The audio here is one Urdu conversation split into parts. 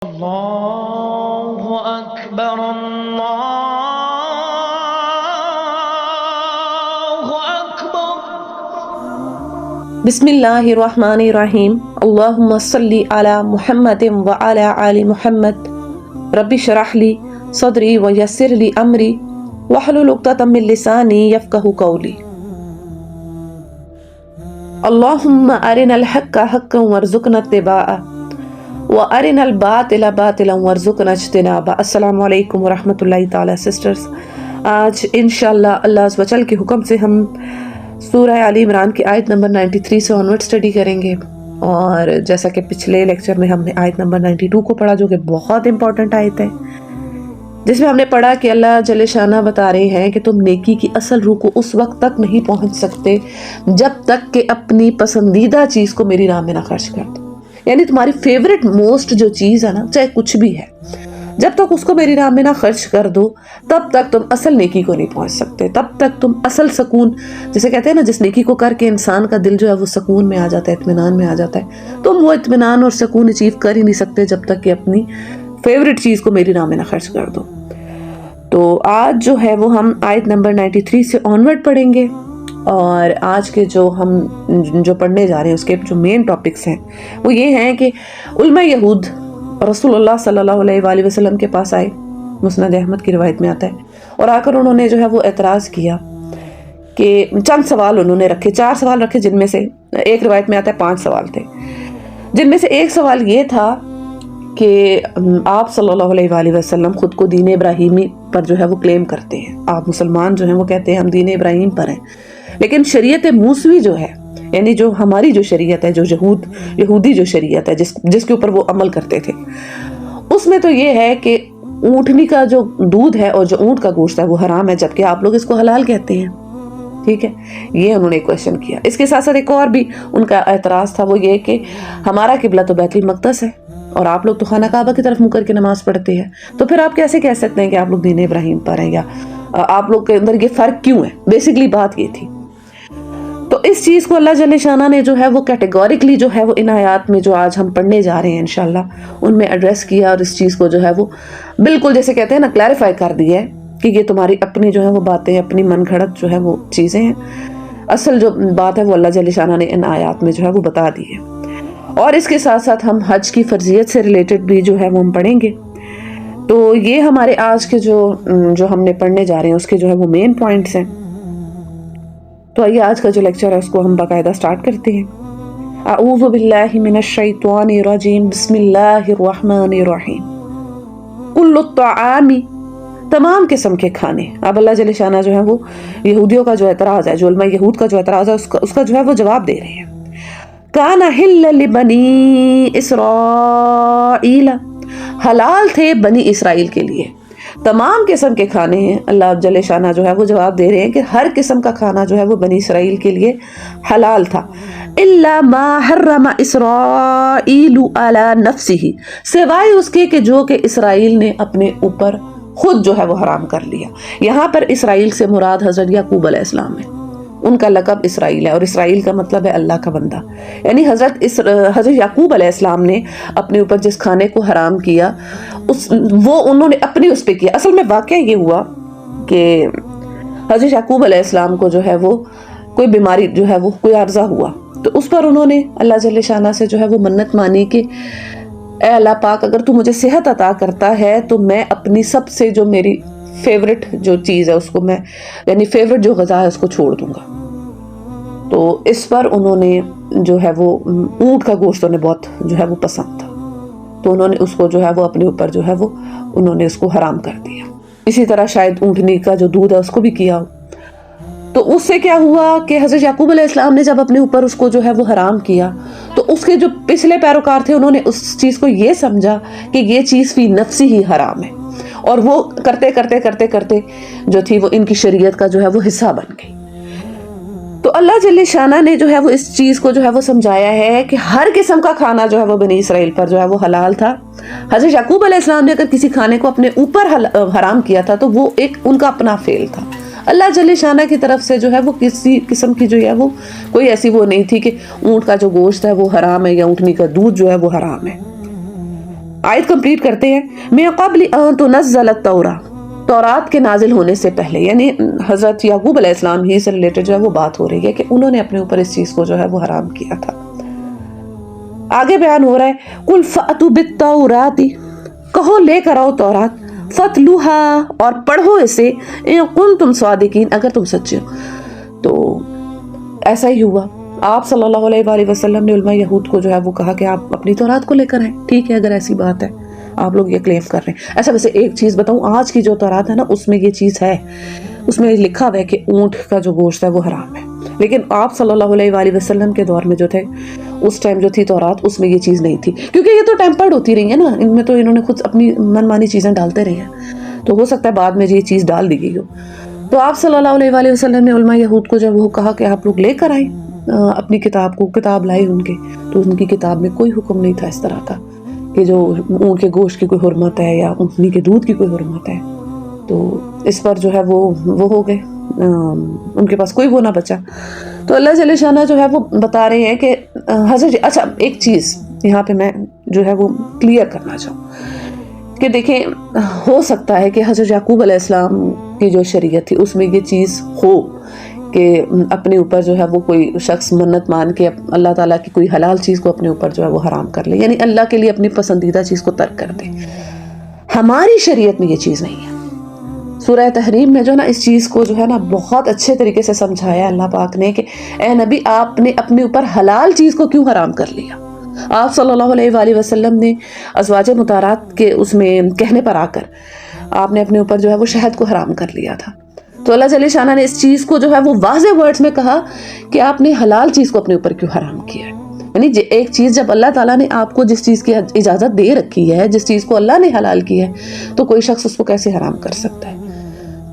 اللہ اکبر اللہ اکبر۔ بسم اللہ الرحمن الرحیم۔ اللہم صلی علی محمد وعلی آل محمد۔ رب اشرح لی صدری ویسر لی امری واحلل عقدۃ من لسانی یفقہوا قولی۔ اللہم ارنا الحق حقا وارزقنا اتباعہ وارنا الباطل باطلا وارزقنا اجتنابہ۔ السلام علیکم ورحمۃ اللہ تعالی سسٹرز، آج انشاءاللہ اللہ عز و جل کے حکم سے ہم سورہ آل عمران کی آیت نمبر 93 سے آنورڈ اسٹڈی کریں گے، اور جیسا کہ پچھلے لیکچر میں ہم نے آیت نمبر 92 کو پڑھا، جو کہ بہت امپورٹنٹ آیت ہے، جس میں ہم نے پڑھا کہ اللہ جل شانہ بتا رہے ہیں کہ تم نیکی کی اصل روح کو اس وقت تک نہیں پہنچ سکتے جب تک کہ اپنی پسندیدہ چیز کو میری راہ میں نہ خرچ کر دو۔ یعنی تمہاری فیوریٹ موسٹ جو چیز ہے نا، چاہے کچھ بھی ہے، جب تک اس کو میری راہ میں نہ خرچ کر دو تب تک تم اصل نیکی کو نہیں پہنچ سکتے، تب تک تم اصل سکون، جسے کہتے ہیں نا، جس نیکی کو کر کے انسان کا دل جو ہے وہ سکون میں آ جاتا ہے، اطمینان میں آ جاتا ہے، تم وہ اطمینان اور سکون اچیو کر ہی نہیں سکتے جب تک کہ اپنی فیوریٹ چیز کو میری راہ میں نہ خرچ کر دو۔ تو آج جو ہے وہ ہم آیت نمبر 93 سے آنورڈ پڑھیں گے، اور آج کے جو ہم جو پڑھنے جا رہے ہیں اس کے جو مین ٹاپکس ہیں وہ یہ ہیں کہ علماء یہود رسول اللہ صلی اللہ علیہ وآلہ وسلم کے پاس آئے، مسند احمد کی روایت میں آتا ہے، اور آ کر انہوں نے جو ہے وہ اعتراض کیا کہ چند سوال انہوں نے رکھے، 4 سوال رکھے، جن میں سے ایک روایت میں آتا ہے 5 سوال تھے، جن میں سے ایک سوال یہ تھا کہ آپ صلی اللہ علیہ وآلہ وسلم خود کو دین ابراہیمی پر جو ہے وہ کلیم کرتے ہیں، آپ مسلمان جو ہیں وہ کہتے ہیں ہم دین ابراہیم پر ہیں، لیکن شریعت موسوی جو ہے، یعنی جو ہماری جو شریعت ہے، جو یہودی جو شریعت ہے، جس کے اوپر وہ عمل کرتے تھے، اس میں تو یہ ہے کہ اونٹنی کا جو دودھ ہے اور جو اونٹ کا گوشت ہے وہ حرام ہے، جبکہ آپ لوگ اس کو حلال کہتے ہیں۔ ٹھیک ہے، یہ انہوں نے کویشچن کیا۔ اس کے ساتھ ساتھ ایک اور بھی ان کا اعتراض تھا، وہ یہ کہ ہمارا قبلہ تو بیت المقدس ہے اور آپ لوگ تو خانہ کعبہ کی طرف منہ کر کے نماز پڑھتے ہیں، تو پھر آپ کیسے کہہ سکتے ہیں کہ آپ لوگ دین ابراہیم پر ہیں، یا آپ لوگ کے اندر یہ فرق کیوں ہے؟ بیسکلی بات یہ تھی۔ تو اس چیز کو اللہ جل شانہ نے جو ہے وہ کیٹیگوریکلی جو ہے وہ ان آیات میں جو آج ہم پڑھنے جا رہے ہیں انشاءاللہ ان میں ایڈریس کیا، اور اس چیز کو جو ہے وہ بالکل جیسے کہتے ہیں نا کلیریفائی کر دیا ہے کہ یہ تمہاری اپنی جو ہے وہ باتیں، اپنی من گھڑت جو ہے وہ چیزیں ہیں، اصل جو بات ہے وہ اللہ جل شانہ نے ان آیات میں جو ہے وہ بتا دی ہے۔ اور اس کے ساتھ ساتھ ہم حج کی فرضیت سے ریلیٹڈ بھی جو ہے وہ ہم پڑھیں گے۔ تو یہ ہمارے آج کے جو ہم نے پڑھنے جا رہے ہیں اس کے جو ہے وہ مین پوائنٹس ہیں۔ تو آئیے آج کا جو لیکچر ہے اس کو ہم باقاعدہ سٹارٹ کرتے ہیں۔ اعوذ باللہ من الشیطان الرجیم، بسم اللہ الرحمن الرحیم۔ کل الطعام، تمام قسم کے کھانے۔ اب اللہ جل شانہ جو ہے وہ یہودیوں کا جو اعتراض ہے، جو علماء یہود کا جو اعتراض ہے اس کا جو ہے وہ جواب دے رہے ہیں۔ کان حل لبنی اسرائیل، حلال تھے بنی اسرائیل کے لیے، تمام قسم کے کھانے ہیں۔ اللہ جل شانہ جو ہے وہ جواب دے رہے ہیں کہ ہر قسم کا کھانا جو ہے وہ بنی اسرائیل کے لیے حلال تھا، الا ما حرم اسرائیل علی نفسہ، سوائے اس کے کہ جو کہ اسرائیل نے اپنے اوپر خود جو ہے وہ حرام کر لیا۔ یہاں پر اسرائیل سے مراد حضرت یعقوب علیہ السلام ہے، ان کا لقب اسرائیل ہے، اور اسرائیل کا مطلب ہے اللہ کا بندہ، یعنی حضرت یعقوب علیہ السلام نے اپنے اوپر جس کھانے کو حرام کیا وہ انہوں نے اپنی اس پہ کیا۔ اصل میں واقعہ یہ ہوا کہ حضرت یعقوب علیہ السلام کو جو ہے وہ کوئی بیماری جو ہے وہ کوئی عارضہ ہوا، تو اس پر انہوں نے اللہ جل شانہ سے جو ہے وہ منت مانی کہ اے اللہ پاک، اگر تو مجھے صحت عطا کرتا ہے تو میں اپنی سب سے جو میری فیوریٹ جو چیز ہے اس کو میں، یعنی فیوریٹ جو غذا ہے اس کو چھوڑ دوں گا۔ تو اس پر انہوں نے جو ہے وہ اونٹ کا گوشت انہیں بہت جو ہے وہ پسند تھا، تو انہوں نے اس کو جو ہے وہ اپنے اوپر جو ہے وہ انہوں نے اس کو حرام کر دیا۔ اسی طرح شاید اونٹنی کا جو دودھ ہے اس کو بھی کیا ہو۔ تو اس سے کیا ہوا کہ حضرت یعقوب علیہ السلام نے جب اپنے اوپر اس کو جو ہے وہ حرام کیا، تو اس کے جو پچھلے پیروکار تھے انہوں نے اس چیز کو یہ سمجھا کہ یہ چیز فی نفسی ہی حرام ہے، اور وہ کرتے کرتے جو تھی وہ ان کی شریعت کا جو ہے وہ حصہ بن گئی۔ تو اللہ جل شانہ نے جو ہے وہ اس چیز کو جو ہے وہ سمجھایا ہے کہ ہر قسم کا کھانا جو ہے وہ بنی اسرائیل پر جو ہے وہ حلال تھا۔ حضرت یعقوب علیہ السلام نے اگر کسی کھانے کو اپنے اوپر حرام کیا تھا تو وہ ایک ان کا اپنا فعل تھا۔ اللہ جل شانہ کی طرف سے جو ہے وہ کسی قسم کی جو ہے وہ کوئی ایسی وہ نہیں تھی کہ اونٹ کا جو گوشت ہے وہ حرام ہے یا اونٹنی کا دودھ جو ہے وہ حرام ہے۔ آیت کمپلیٹ کرتے ہیں، من قبل ان تنزل التوراۃ، تورات کے نازل ہونے سے پہلے، یعنی حضرت یعقوب علیہ السلام ہی سے ریلیٹڈ جو ہے وہ بات ہو رہی ہے کہ انہوں نے اپنے اوپر اس چیز کو جو ہے وہ حرام کیا تھا۔ آگے بیان ہو رہا ہے، قل فأتوا بالتوراۃ، کہو لے کر آؤ تورات، فَاتْلُوهَا، اور پڑھو اسے، ان کنتم صادقین، اگر تم سچے ہو۔ تو ایسا ہی ہوا، آپ صلی اللہ علیہ وآلہ وسلم نے علماء یہود کو جو ہے وہ کہا کہ آپ اپنی تورات کو لے کر آئیں، ٹھیک ہے اگر ایسی بات ہے، آپ لوگ یہ کلیم کر رہے ہیں۔ ایسا ویسے ایک چیز بتاؤں، آج کی جو تورات ہے نا اس میں یہ چیز ہے، اس میں لکھا ہوا ہے کہ اونٹ کا جو گوشت ہے وہ حرام ہے، لیکن آپ صلی اللہ علیہ وآلہ وسلم کے دور میں جو تھے، اس ٹائم جو تھی تورات، اس میں یہ چیز نہیں تھی، کیونکہ یہ تو ٹیمپرڈ ہوتی رہی ہے نا، ان میں تو انہوں نے خود اپنی من مانی چیزیں ڈالتے رہے ہیں، تو ہو سکتا ہے بعد میں یہ چیز ڈال دی گئی ہو۔ تو آپ صلی اللہ علیہ وآلہ وسلم نے علماء یہود کو جب وہ کہا کہ آپ لوگ لے کر آئیں اپنی کتاب کو، کتاب لائے ان کے، تو ان کی کتاب میں کوئی حکم نہیں تھا اس طرح کا کہ جو اونٹ کے گوشت کی کوئی حرمت ہے یا اونٹنی کے دودھ کی کوئی حرمت ہے، تو اس پر جو ہے وہ ہو گئے، ان کے پاس کوئی وہ نہ بچا۔ تو اللہ جل شانہ جو ہے وہ بتا رہے ہیں کہ حضرت، اچھا ایک چیز یہاں پہ میں جو ہے وہ کلیئر کرنا چاہوں کہ دیکھیں، ہو سکتا ہے کہ حضرت یعقوب علیہ السلام کی جو شریعت تھی اس میں یہ چیز ہو کہ اپنے اوپر جو ہے وہ کوئی شخص منت مان کے اللہ تعالیٰ کی کوئی حلال چیز کو اپنے اوپر جو ہے وہ حرام کر لے، یعنی اللہ کے لیے اپنی پسندیدہ چیز کو ترک کر دے۔ ہماری شریعت میں یہ چیز نہیں ہے۔ سورہ تحریم میں جو نا اس چیز کو جو ہے نا بہت اچھے طریقے سے سمجھایا اللہ پاک نے کہ اے نبی، آپ نے اپنے اوپر حلال چیز کو کیوں حرام کر لیا؟ آپ صلی اللہ علیہ وآلہ وسلم نے ازواج مطہرات کے اس میں کہنے پر آ کر آپ نے اپنے اوپر جو ہے وہ شہد کو حرام کر لیا تھا، تو اللہ جل شانہ نے اس چیز کو جو ہے وہ واضح ورڈز میں کہا کہ آپ نے حلال چیز کو اپنے اوپر کیوں حرام کیا ہے۔ یعنی ایک چیز جب اللہ تعالیٰ نے آپ کو جس چیز کی اجازت دے رکھی ہے، جس چیز کو اللہ نے حلال کی ہے، تو کوئی شخص اس کو کیسے حرام کر سکتا ہے؟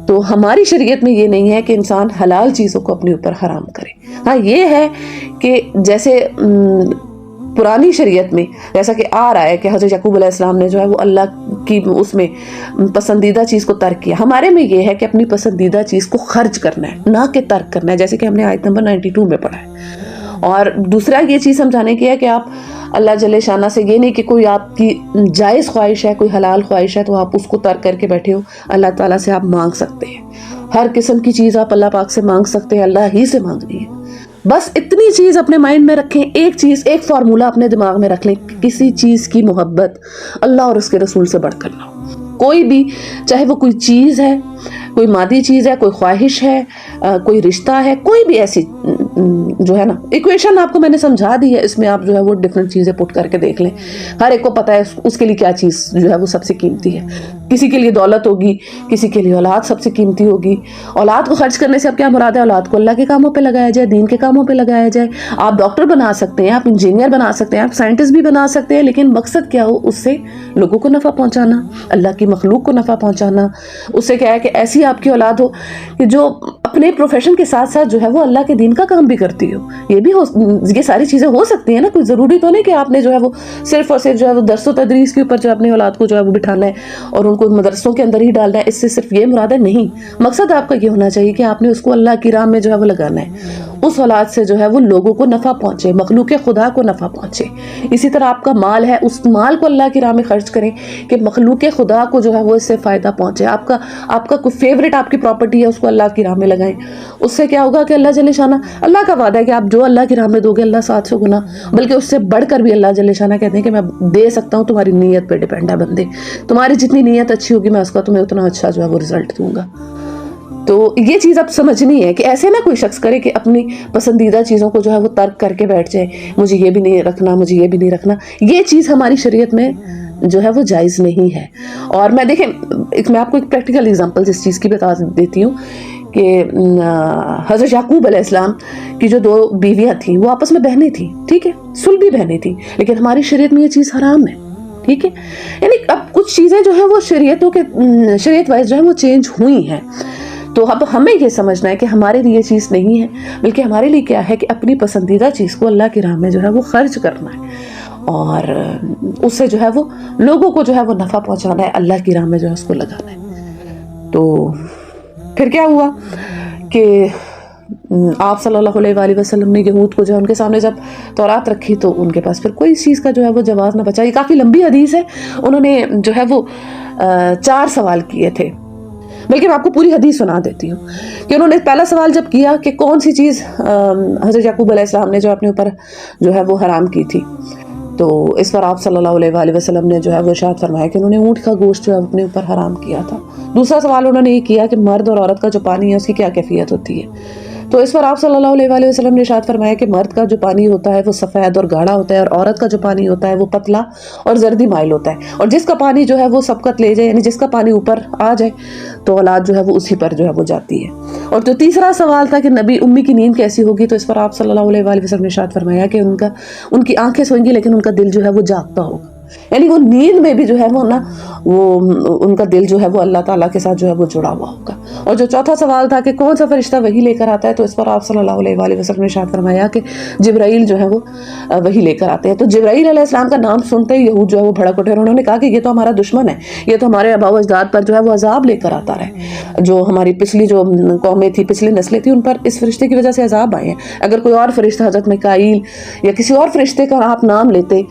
تو ہماری شریعت میں یہ نہیں ہے کہ انسان حلال چیزوں کو اپنے اوپر حرام کرے۔ ہاں یہ ہے کہ جیسے پرانی شریعت میں جیسا کہ آ رہا ہے کہ حضرت یعقوب علیہ السلام نے جو ہے وہ اللہ کی اس میں پسندیدہ چیز کو ترک کیا، ہمارے میں یہ ہے کہ اپنی پسندیدہ چیز کو خرچ کرنا ہے، نہ کہ ترک کرنا ہے، جیسے کہ ہم نے آیت نمبر 92 میں پڑھا ہے۔ اور دوسرا یہ چیز سمجھانے کی ہے کہ آپ اللہ جل شانہ سے یہ نہیں کہ کوئی آپ کی جائز خواہش ہے، کوئی حلال خواہش ہے تو آپ اس کو ترک کر کے بیٹھے ہو، اللہ تعالیٰ سے آپ مانگ سکتے ہیں، ہر قسم کی چیز آپ اللہ پاک سے مانگ سکتے ہیں، اللہ ہی سے مانگنی ہے۔ بس اتنی چیز اپنے مائنڈ میں رکھیں، ایک چیز، ایک فارمولہ اپنے دماغ میں رکھ لیں، کسی چیز کی محبت اللہ اور اس کے رسول سے بڑھ کر نہ ہو۔ کوئی بھی، چاہے وہ کوئی چیز ہے، کوئی مادی چیز ہے، کوئی خواہش ہے، کوئی رشتہ ہے، کوئی بھی ایسی جو ہے نا ایکویشن آپ کو میں نے سمجھا دی ہے، اس میں آپ جو ہے وہ ڈفرینٹ چیزیں پٹ کر کے دیکھ لیں، ہر ایک کو پتہ ہے اس کے لیے کیا چیز جو ہے وہ سب سے قیمتی ہے۔ کسی کے لیے دولت ہوگی، کسی کے لیے اولاد سب سے قیمتی ہوگی۔ اولاد کو خرچ کرنے سے اب کیا مراد ہے؟ اولاد کو اللہ کے کاموں پہ لگایا جائے، دین کے کاموں پہ لگایا جائے۔ آپ ڈاکٹر بنا سکتے ہیں، آپ انجینئر بنا سکتے ہیں، آپ سائنٹسٹ بھی بنا سکتے ہیں، لیکن مقصد کیا ہو؟ اس سے لوگوں کو نفع پہنچانا، اللہ کی مخلوق کو نفع پہنچانا۔ اس سے کیا ہے کہ ایسی آپ کی اولاد ہو کہ جو اپنے پروفیشن کے ساتھ ساتھ جو ہے وہ اللہ کے دین کا کام بھی کرتی ہو۔ یہ ساری چیزیں ہو سکتی ہیں نا، کوئی ضروری تو نہیں کہ آپ نے جو ہے وہ صرف اور صرف جو ہے وہ درس و تدریس کے اوپر جو اپنی اولاد کو جو ہے وہ بٹھانا ہے اور ان کو مدرسوں کے اندر ہی ڈالنا ہے، اس سے صرف یہ مراد ہے؟ نہیں، مقصد آپ کا یہ ہونا چاہیے کہ آپ نے اس کو اللہ کی راہ میں جو ہے وہ لگانا ہے، اس اولاد سے جو ہے وہ لوگوں کو نفع پہنچے، مخلوق خدا کو نفع پہنچے۔ اسی طرح آپ کا مال ہے، اس مال کو اللہ کی راہ میں خرچ کریں کہ مخلوق خدا کو جو ہے وہ اس سے فائدہ پہنچے۔ آپ کا کوئی فیوریٹ آپ کی پراپرٹی ہے، اس کو اللہ کی راہ میں لگائیں۔ اس سے کیا ہوگا کہ اللہ جل شانہ، اللہ کا وعدہ ہے کہ آپ جو اللہ کی راہ میں دو گے اللہ 700 گنا، بلکہ اس سے بڑھ کر بھی اللہ جل شانہ کہتے ہیں کہ میں دے سکتا ہوں، تمہاری نیت پہ ڈیپینڈ ہے بندے، تمہاری جتنی نیت اچھی ہوگی میں اس کا تمہیں اتنا اچھا جو ہے وہ رزلٹ دوں گا۔ تو یہ چیز اب سمجھنی ہے کہ ایسے نہ کوئی شخص کرے کہ اپنی پسندیدہ چیزوں کو جو ہے وہ ترک کر کے بیٹھ جائے، مجھے یہ بھی نہیں رکھنا، مجھے یہ بھی نہیں رکھنا۔ یہ چیز ہماری شریعت میں جو ہے وہ جائز نہیں ہے۔ اور میں دیکھیں، میں آپ کو ایک پریکٹیکل ایگزامپل اس چیز کی بتا دیتی ہوں کہ حضرت یعقوب علیہ السلام کی جو 2 بیویاں تھیں وہ آپس میں بہنیں تھیں، ٹھیک ہے، صلبی بہنیں تھیں، لیکن ہماری شریعت میں یہ چیز حرام ہے، ٹھیک ہے۔ یعنی اب کچھ چیزیں جو ہیں وہ شریعت وائز جو ہے وہ چینج ہوئی ہیں، تو اب ہمیں یہ سمجھنا ہے کہ ہمارے لیے یہ چیز نہیں ہے، بلکہ ہمارے لیے کیا ہے کہ اپنی پسندیدہ چیز کو اللہ کی راہ میں جو ہے وہ خرچ کرنا ہے اور اس سے جو ہے وہ لوگوں کو جو ہے وہ نفع پہنچانا ہے، اللہ کی راہ میں جو ہے اس کو لگانا ہے۔ تو پھر کیا ہوا کہ آپ صلی اللہ علیہ وسلم نے یہود کو جو ہے ان کے سامنے جب تورات رکھی تو ان کے پاس پھر کوئی اس چیز کا جو ہے وہ جواز نہ بچا. یہ کافی لمبی حدیث ہے. انہوں نے جو ہے وہ 4 سوال کیے تھے, بلکہ میں آپ کو پوری حدیث سنا دیتی ہوں کہ انہوں نے پہلا سوال جب کیا کہ کون سی چیز حضرت یعقوب علیہ السلام نے جو اپنے اوپر جو ہے وہ حرام کی تھی, تو اس پر آپ صلی اللہ علیہ وسلم نے جو ہے وہ ارشاد فرمایا کہ انہوں نے اونٹ کا گوشت جو ہے اپنے اوپر حرام کیا تھا. دوسرا سوال انہوں نے یہ کیا کہ مرد اور عورت کا جو پانی ہے اس کی کیا کیفیت ہوتی ہے, تو اس پر آپ صلی اللہ علیہ وسلم نے ارشاد فرمایا کہ مرد کا جو پانی ہوتا ہے وہ سفید اور گاڑھا ہوتا ہے, اور عورت کا جو پانی ہوتا ہے وہ پتلا اور زردی مائل ہوتا ہے, اور جس کا پانی جو ہے وہ سبقت لے جائے, یعنی جس کا پانی اوپر آ جائے تو اولاد جو ہے وہ اسی پر جو ہے وہ جاتی ہے. اور جو تیسرا سوال تھا کہ نبی امی کی نیند کیسی ہوگی, تو اس پر آپ صلی اللہ علیہ وسلم نے ارشاد فرمایا کہ ان کی آنکھیں سوئیں گی لیکن ان کا دل جو ہے وہ جاگتا ہوگا, یعنی وہ نیند میں بھی جو ہے وہ نا وہ ان کا دل جو ہے وہ اللہ تعالیٰ کے ساتھ جو ہے وہ جڑا ہوا ہوگا. اور جو چوتھا سوال تھا کہ کون سا فرشتہ وحی لے کر آتا ہے, تو اس پر آپ صلی اللہ علیہ وسلم نے ارشاد فرمایا کہ جبرائیل جو ہے وہ وحی لے کر آتے ہیں. تو جبرائیل علیہ السلام کا نام سنتے ہی یہود جو ہے وہ بھڑک اٹھے, اور انہوں نے کہا کہ یہ تو ہمارا دشمن ہے, یہ تو ہمارے آباء و اجداد پر جو ہے وہ عذاب لے کر آتا رہے, جو ہماری پچھلی جو قومیں تھی, پچھلی نسلیں تھیں, ان پر اس فرشتے کی وجہ سے عذاب آئے ہیں. اگر کوئی اور فرشتہ حضرت میکائیل یا کسی اور فرشتے کا آپ نام لیتے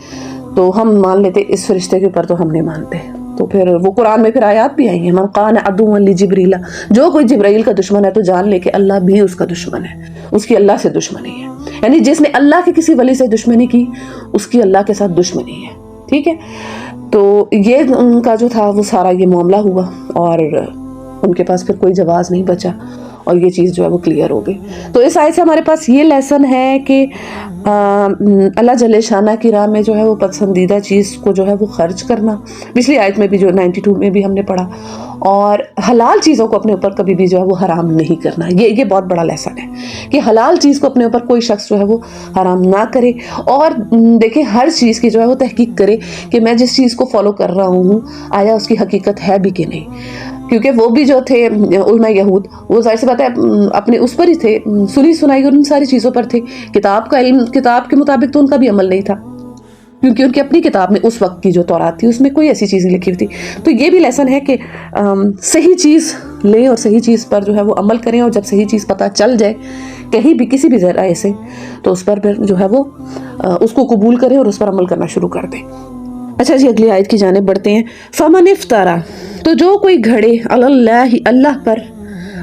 تو ہم مان لیتے, اس فرشتے کے اوپر تو ہم نہیں مانتے. تو پھر وہ قرآن میں پھر آیات بھی آئی ہیں, من کان عدوا لجبریل, جو کوئی جبرائیل کا دشمن ہے تو جان لے کہ اللہ بھی اس کا دشمن ہے, اس کی اللہ سے دشمنی ہے. یعنی جس نے اللہ کے کسی ولی سے دشمنی کی اس کی اللہ کے ساتھ دشمنی ہے. ٹھیک ہے, تو یہ ان کا جو تھا وہ سارا یہ معاملہ ہوا, اور ان کے پاس پھر کوئی جواز نہیں بچا, اور یہ چیز جو ہے وہ کلیئر ہو گئی. تو اس آیت سے ہمارے پاس یہ لیسن ہے کہ اللہ جل شانہ کی راہ میں جو ہے وہ پسندیدہ چیز کو جو ہے وہ خرچ کرنا, پچھلی آیت میں بھی جو 92 میں بھی ہم نے پڑھا, اور حلال چیزوں کو اپنے اوپر کبھی بھی جو ہے وہ حرام نہیں کرنا. یہ بہت بڑا لیسن ہے کہ حلال چیز کو اپنے اوپر کوئی شخص جو ہے وہ حرام نہ کرے, اور دیکھیں ہر چیز کی جو ہے وہ تحقیق کرے کہ میں جس چیز کو فالو کر رہا ہوں آیا اس کی حقیقت ہے بھی کہ نہیں. کیونکہ وہ بھی جو تھے علماء یہود, وہ ظاہر سی بات ہے اپنے اس پر ہی تھے, سنی سنائی اور ان ساری چیزوں پر تھے. کتاب کا علم, کتاب کے مطابق تو ان کا بھی عمل نہیں تھا, کیونکہ ان کی اپنی کتاب میں اس وقت کی جو تورات تھی اس میں کوئی ایسی چیز لکھی ہوئی تھی. تو یہ بھی لیسن ہے کہ صحیح چیز لیں اور صحیح چیز پر جو ہے وہ عمل کریں, اور جب صحیح چیز پتہ چل جائے کہیں بھی کسی بھی ذرائع سے, تو اس پر پھر جو ہے وہ اس کو قبول کریں اور اس پر عمل کرنا شروع کر دیں. اچھا جی, اگلی آیت کی جانب بڑھتے ہیں. فمن افترا, تو جو کوئی گھڑے اللہ اللہ پر,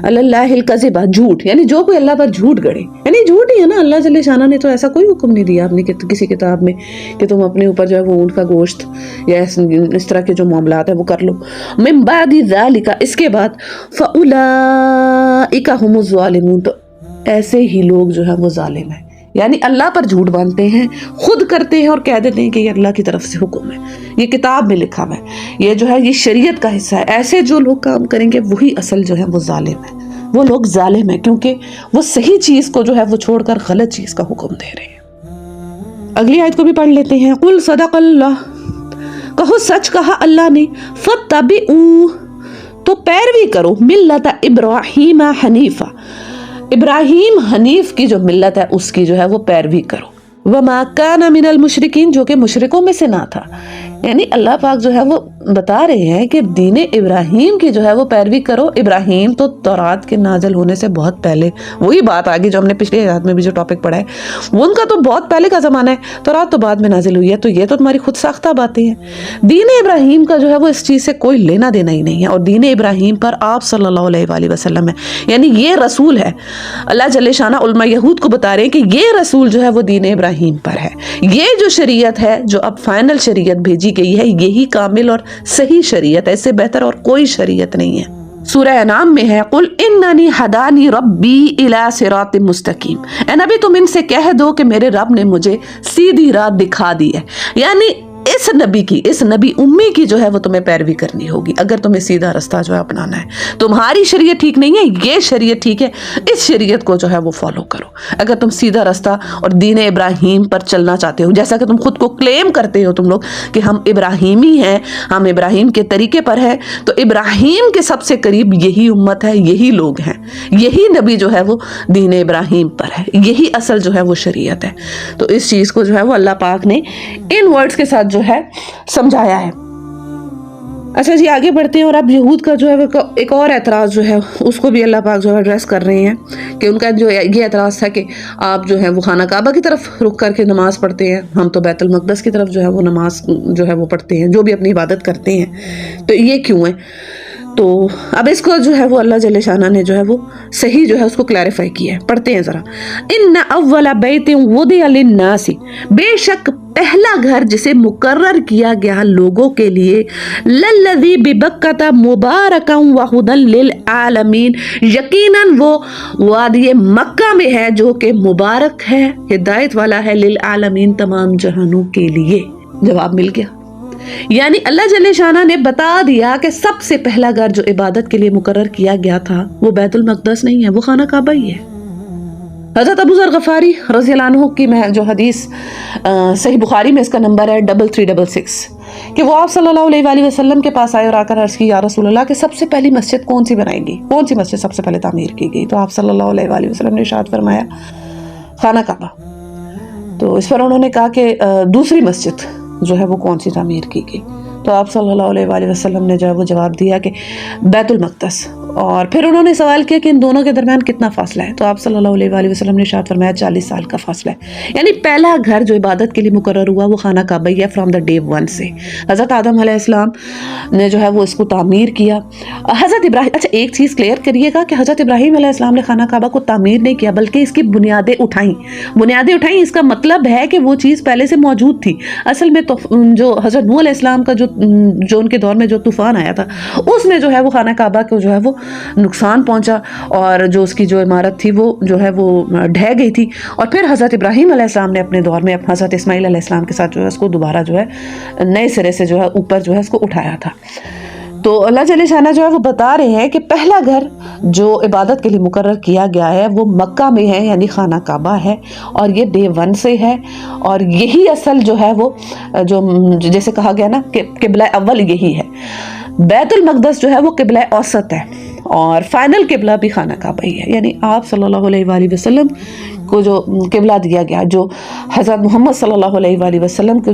اللہ الکذب, جھوٹ, یعنی جو کوئی اللہ پر جھوٹ گڑے, یعنی جھوٹ ہی ہے نا. اللہ جل شانہ نے تو ایسا کوئی حکم نہیں دیا اپنی کسی کتاب میں کہ تم اپنے اوپر جو ہے وہ اونٹ کا گوشت یا اس طرح کے جو معاملات ہیں وہ کر لو. من بعد ذالک, اس کے بعد, فاولئک هم الظالمون, تو ایسے ہی لوگ جو ہے وہ ظالم ہیں. یعنی اللہ پر جھوٹ باندھتے ہیں, خود کرتے ہیں اور کہہ دیتے ہیں کہ یہ اللہ کی طرف سے حکم ہے, یہ کتاب میں لکھا ہوا ہے, یہ جو ہے یہ شریعت کا حصہ ہے. ایسے جو لوگ کام کریں گے وہی اصل جو ہے وہ ظالم ہے, وہ لوگ ظالم ہیں, کیونکہ وہ صحیح چیز کو جو ہے وہ چھوڑ کر غلط چیز کا حکم دے رہے ہیں. اگلی آیت کو بھی پڑھ لیتے ہیں. قل صدق اللہ, کہو سچ کہا اللہ نے. فاتبعوا, تو پیروی کرو, ملت ابراہیم حنیفہ, ابراہیم حنیف کی جو ملت ہے اس کی جو ہے وہ پیروی کرو. وما کان من المشرکین, جو کہ مشرکوں میں سے نہ تھا. یعنی اللہ پاک جو ہے وہ بتا رہے ہیں کہ دین ابراہیم کی جو ہے وہ پیروی کرو. ابراہیم تو تورات کے نازل ہونے سے بہت پہلے, وہی بات آگی جو ہم نے پچھلے آیات میں بھی جو ٹاپک پڑھا ہے, وہ ان کا تو بہت پہلے کا زمانہ ہے, تورات تو بعد میں نازل ہوئی ہے. تو یہ تو تمہاری خود ساختہ باتیں ہیں. دین ابراہیم کا جو ہے وہ اس چیز سے کوئی لینا دینا ہی نہیں ہے, اور دین ابراہیم پر آپ صلی اللہ علیہ وسلم ہے, یعنی یہ رسول ہے. اللہ جل شانہ علماء یہود کو بتا رہے ہیں کہ یہ رسول جو ہے وہ دین ابراہیم پر ہے. یہ جو شریعت ہے جو اب فائنل شریعت بھیجی گئی ہے, یہی کامل اور صحیح شریعت ہے, اس سے بہتر اور کوئی شریعت نہیں ہے. سورہ انعام میں ہے, قل اننی ہدانی ربی الی صراط مستقیم, اے نبی تم ان سے کہہ دو کہ میرے رب نے مجھے سیدھی راہ دکھا دی ہے. یعنی اس نبی کی, اس نبی امی کی جو ہے وہ تمہیں پیروی کرنی ہوگی اگر تمہیں سیدھا رستہ جو ہے اپنانا ہے. تمہاری شریعت ٹھیک نہیں ہے, یہ شریعت ٹھیک ہے, اس شریعت کو جو ہے وہ فالو کرو. اگر تم سیدھا رستہ اور دین ابراہیم پر چلنا چاہتے ہو, جیسا کہ تم خود کو کلیم کرتے ہو تم لوگ کہ ہم ابراہیمی ہیں, ہم ابراہیم کے طریقے پر ہیں, تو ابراہیم کے سب سے قریب یہی امت ہے, یہی لوگ ہیں, یہی نبی جو ہے وہ دین ابراہیم پر ہے, یہی اصل جو ہے وہ شریعت ہے. تو اس چیز کو جو ہے وہ اللہ پاک نے ان ورڈز کے ساتھ جو ہے سمجھایا ہے. اچھا جی آگے بڑھتے ہیں، اور اب یہود کا جو ہے وہ ایک اور اعتراض جو ہے اس کو بھی اللہ پاک جو ہے ایڈریس کر رہے ہیں کہ ان کا جو یہ اعتراض تھا کہ آپ جو ہے وہ خانہ کعبہ کی طرف رخ کر کے نماز پڑھتے ہیں، ہم تو بیت المقدس کی طرف جو ہے وہ نماز جو ہے وہ پڑھتے ہیں، جو بھی اپنی عبادت کرتے ہیں، تو یہ کیوں ہے؟ تو اب اس کو جو ہے وہ اللہ جل شانہ نے جو ہے وہ صحیح جو ہے اس کو کلیریفائی کیا ہے، پڑھتے ہیں ذرا۔ ان اول بیت وضع للناس، بے شک پہلا گھر جسے مقرر کیا گیا لوگوں کے لیے، للذی ببکۃ مبارکا وہدی للعالمین، یقیناً وہ وادی مکہ میں ہے جو کہ مبارک ہے، ہدایت والا ہے، للعالمین تمام جہانوں کے لیے۔ جواب مل گیا، یعنی اللہ جل شانہ نے بتا دیا کہ سب سے پہلا گھر جو عبادت کے لیے مقرر کیا گیا تھا وہ بیت المقدس نہیں ہے، وہ خانہ کعبہ ہی ہے۔ حضرت ابو ذر غفاری رضی اللہ عنہ کی میں جو حدیث صحیح بخاری میں اس کا نمبر ہے 3366 کہ وہ آپ صلی اللہ علیہ وآلہ وسلم کے پاس آئے اور آ کر عرض کی، یا رسول اللہ کہ سب سے پہلی مسجد کون سی بنائی گئی، کون سی مسجد سب سے پہلے تعمیر کی گئی؟ تو آپ صلی اللہ علیہ وآلہ وسلم نے ارشاد فرمایا خانہ کعبہ۔ تو اس پر انہوں نے کہا کہ دوسری مسجد جو ہے وہ کون سی تعمیر کی گئی؟ تو آپ صلی اللہ علیہ وآلہ وسلم نے جو ہے وہ جواب دیا کہ بیت المقدس۔ اور پھر انہوں نے سوال کیا کہ ان دونوں کے درمیان کتنا فاصلہ ہے؟ تو آپ صلی اللہ علیہ وآلہ وسلم نے ارشاد فرمایا 40 سال کا فاصلہ ہے، یعنی پہلا گھر جو عبادت کے لیے مقرر ہوا وہ خانہ کعبہ ہی ہے فرام دا ڈے ون سے۔ حضرت آدم علیہ السلام نے جو ہے وہ اس کو تعمیر کیا۔ حضرت ابراہیم، اچھا ایک چیز کلیئر کریے گا کہ حضرت ابراہیم علیہ السلام نے خانہ کعبہ کو تعمیر نہیں کیا بلکہ اس کی بنیادیں اٹھائیں۔ بنیادیں اٹھائیں اس کا مطلب ہے کہ وہ چیز پہلے سے موجود تھی۔ اصل میں تو جو حضرت نوح علیہ السلام کا جو ان کے دور میں جو طوفان آیا تھا اس میں جو ہے وہ خانہ کعبہ کو جو ہے وہ نقصان پہنچا، اور جو اس کی جو عمارت تھی وہ جو ہے وہ ڈھہ گئی تھی، اور پھر حضرت ابراہیم علیہ السلام نے اپنے دور میں حضرت اسماعیل علیہ السلام کے ساتھ جو ہے اس کو دوبارہ جو ہے نئے سرے سے جو ہے اوپر جو ہے اس کو اٹھایا تھا۔ تو اللہ جل شانہ جو ہے وہ بتا رہے ہیں کہ پہلا گھر جو عبادت کے لیے مقرر کیا گیا ہے وہ مکہ میں ہے، یعنی خانہ کعبہ ہے، اور یہ ڈے ون سے ہے، اور یہی اصل جو ہے وہ جو جیسے کہا گیا نا کہ قبلہ اول یہی ہے۔ بیت المقدس جو ہے وہ قبلہ اوسط ہے، اور فائنل قبلہ بھی خانہ کعبہ ہی ہے، یعنی آپ صلی اللہ علیہ وآلہ وسلم کو جو قبلہ دیا گیا، جو حضرت محمد صلی اللہ علیہ وآلہ وسلم کو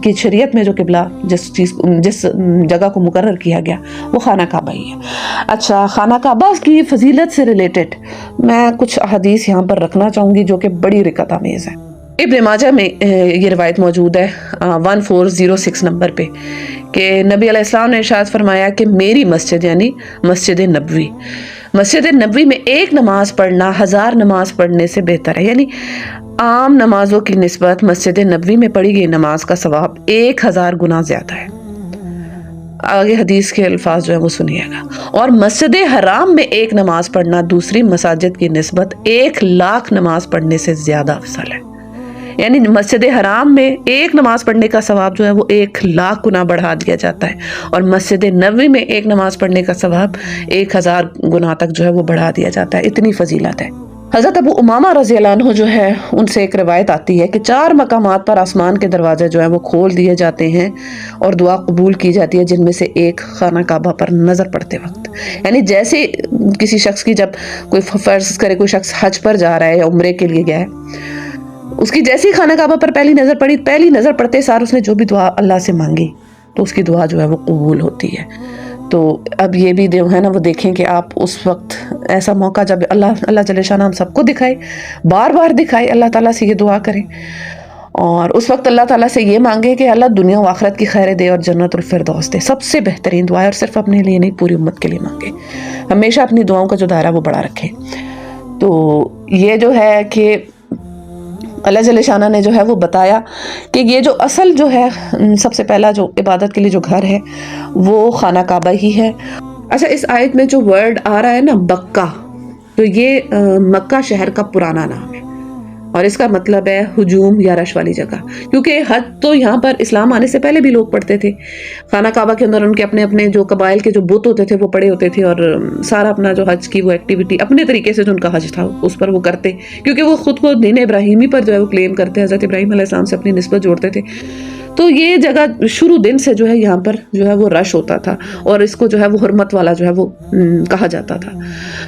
کی شریعت میں جو قبلہ جس جگہ کو مقرر کیا گیا وہ خانہ کعبہ ہی ہے۔ اچھا، خانہ کعبہ کی فضیلت سے ریلیٹڈ میں کچھ احادیث یہاں پر رکھنا چاہوں گی جو کہ بڑی رکعت آمیز ہے۔ ابن ماجہ میں یہ روایت موجود ہے 1406 نمبر پہ کہ نبی علیہ السلام نے ارشاد فرمایا کہ میری مسجد یعنی مسجد نبوی میں ایک نماز پڑھنا 1000 نماز پڑھنے سے بہتر ہے، یعنی عام نمازوں کی نسبت مسجد نبوی میں پڑھی گئی نماز کا ثواب 1000 گنا زیادہ ہے۔ آگے حدیث کے الفاظ جو ہے وہ سنیے گا، اور مسجد حرام میں ایک نماز پڑھنا دوسری مساجد کی نسبت 1,00,000 نماز پڑھنے سے زیادہ افضل ہے، یعنی مسجد حرام میں ایک نماز پڑھنے کا ثواب جو ہے وہ 1,00,000 گنا بڑھا دیا جاتا ہے، اور مسجد نبوی میں ایک نماز پڑھنے کا ثواب 1000 گنا تک جو ہے وہ بڑھا دیا جاتا ہے، اتنی فضیلت ہے۔ حضرت ابو امامہ رضی اللہ عنہ جو ہے ان سے ایک روایت آتی ہے کہ 4 مقامات پر آسمان کے دروازے جو ہیں وہ کھول دیے جاتے ہیں اور دعا قبول کی جاتی ہے، جن میں سے ایک خانہ کعبہ پر نظر پڑتے وقت، یعنی جیسے کسی شخص کی جب کوئی فرض کرے کوئی شخص حج پر جا رہا ہے یا عمرے کے لیے گیا ہے، اس کی جیسی خانہ کعبہ پر پہلی نظر پڑتے سار اس نے جو بھی دعا اللہ سے مانگی تو اس کی دعا جو ہے وہ قبول ہوتی ہے۔ تو اب یہ بھی جو ہے نا وہ دیکھیں کہ آپ اس وقت ایسا موقع جب اللہ جل شانہ ہم سب کو دکھائے، بار بار دکھائے، اللہ تعالیٰ سے یہ دعا کریں، اور اس وقت اللہ تعالیٰ سے یہ مانگے کہ اللہ دنیا و آخرت کی خیر دے اور جنت الفردوس دے، سب سے بہترین دعا ہے، اور صرف اپنے لیے نہیں پوری امت کے لیے مانگے، ہمیشہ اپنی دعاؤں کا جو دائرہ وہ بڑا رکھے۔ تو یہ جو ہے کہ اللہ جل شانہ نے جو ہے وہ بتایا کہ یہ جو اصل جو ہے سب سے پہلا جو عبادت کے لیے جو گھر ہے وہ خانہ کعبہ ہی ہے۔ اچھا، اس آیت میں جو ورڈ آ رہا ہے نا بکہ، تو یہ مکہ شہر کا پرانا نام ہے، اور اس کا مطلب ہے ہجوم یا رش والی جگہ، کیونکہ حج تو یہاں پر اسلام آنے سے پہلے بھی لوگ پڑھتے تھے، خانہ کعبہ کے اندر ان کے اپنے اپنے جو قبائل کے جو بت ہوتے تھے وہ پڑے ہوتے تھے، اور سارا اپنا جو حج کی وہ ایکٹیویٹی اپنے طریقے سے جو ان کا حج تھا اس پر وہ کرتے، کیونکہ وہ خود کو دین ابراہیمی پر جو ہے وہ کلیم کرتے، حضرت ابراہیم علیہ السلام سے اپنی نسبت جوڑتے تھے۔ تو یہ جگہ شروع دن سے جو ہے یہاں پر جو ہے وہ رش ہوتا تھا، اور اس کو جو ہے وہ حرمت والا جو ہے وہ کہا جاتا تھا۔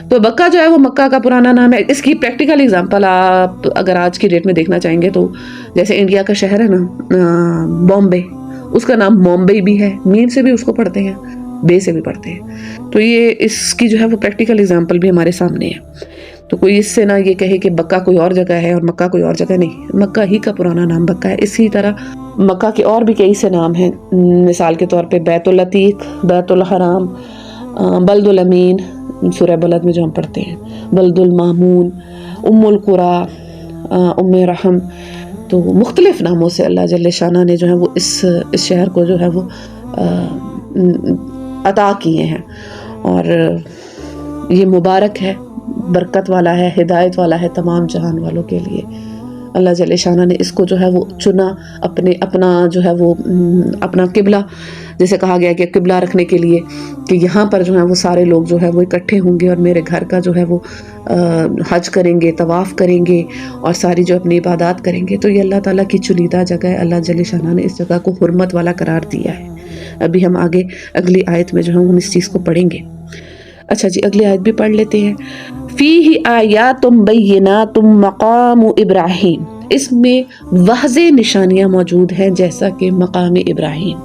تو بکہ جو ہے وہ مکہ کا پرانا نام ہے۔ اس کی پریکٹیکل اگزامپل آپ اگر آج کی ڈیٹ میں دیکھنا چاہیں گے تو جیسے انڈیا کا شہر ہے نا بامبے، اس کا نام مومبئی بھی ہے، میم سے بھی اس کو پڑھتے ہیں، بے سے بھی پڑھتے ہیں. تو یہ اس کی جو ہے وہ پریکٹیکل ایگزامپل بھی ہمارے سامنے ہے. تو کوئی اس سے نہ یہ کہے کہ بکہ کوئی اور جگہ ہے اور مکہ کوئی اور جگہ نہیں، مکہ ہی کا پرانا نام بکہ ہے. اسی طرح مکہ کے اور بھی کئی سے نام ہیں، مثال کے طور پہ بیت العتیق، بیت الحرام، بلد الامین سورہ بلد میں جو ہم پڑھتے ہیں، بلد المامون، ام القریٰ، ام رحم. تو مختلف ناموں سے اللہ جل شانہ نے جو ہے وہ اس شہر کو جو ہے وہ عطا کیے ہیں، اور یہ مبارک ہے، برکت والا ہے، ہدایت والا ہے تمام جہان والوں کے لیے. اللہ جل شانہ نے اس کو جو ہے وہ چنا اپنا جو ہے وہ اپنا قبلہ، جیسے کہا گیا کہ قبلہ رکھنے کے لیے، کہ یہاں پر جو ہے وہ سارے لوگ جو ہے وہ اکٹھے ہوں گے اور میرے گھر کا جو ہے وہ حج کریں گے، طواف کریں گے اور ساری جو اپنی عبادات کریں گے. تو یہ اللہ تعالیٰ کی چنیدہ جگہ ہے. اللہ جل شانہ نے اس جگہ کو حرمت والا قرار دیا ہے. ابھی ہم آگے اگلی آیت میں جو ہے ہم اس چیز کو پڑھیں گے. اچھا جی، اگلی آیت بھی پڑھ لیتے ہیں. فیہ آیات بینات مقام ابراہیم، اس میں واضح نشانیاں موجود ہیں جیسا کہ مقام ابراہیم.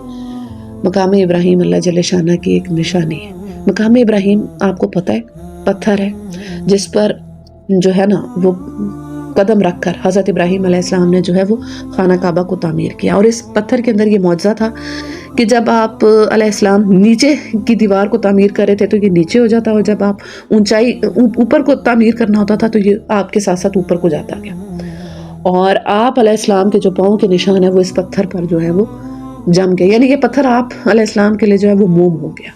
مقام ابراہیم اللہ جل شانہ کی ایک نشانی ہے. مقام ابراہیم آپ کو پتہ ہے پتھر ہے جس پر جو ہے نا وہ قدم رکھ کر حضرت ابراہیم علیہ السلام نے جو ہے وہ خانہ کعبہ کو تعمیر کیا. اور اس پتھر کے اندر یہ معجزہ تھا کہ جب آپ علیہ السلام نیچے کی دیوار کو تعمیر کر رہے تھے تو یہ نیچے ہو جاتا، اور جب آپ اونچائی اوپر کو تعمیر کرنا ہوتا تھا تو یہ آپ کے ساتھ ساتھ اوپر کو جاتا گیا. اور آپ علیہ السلام کے جو پاؤں کے نشان ہے وہ اس پتھر پر جو ہے وہ جم گئے، یعنی یہ پتھر آپ علیہ السلام کے لیے جو ہے وہ موم ہو گیا.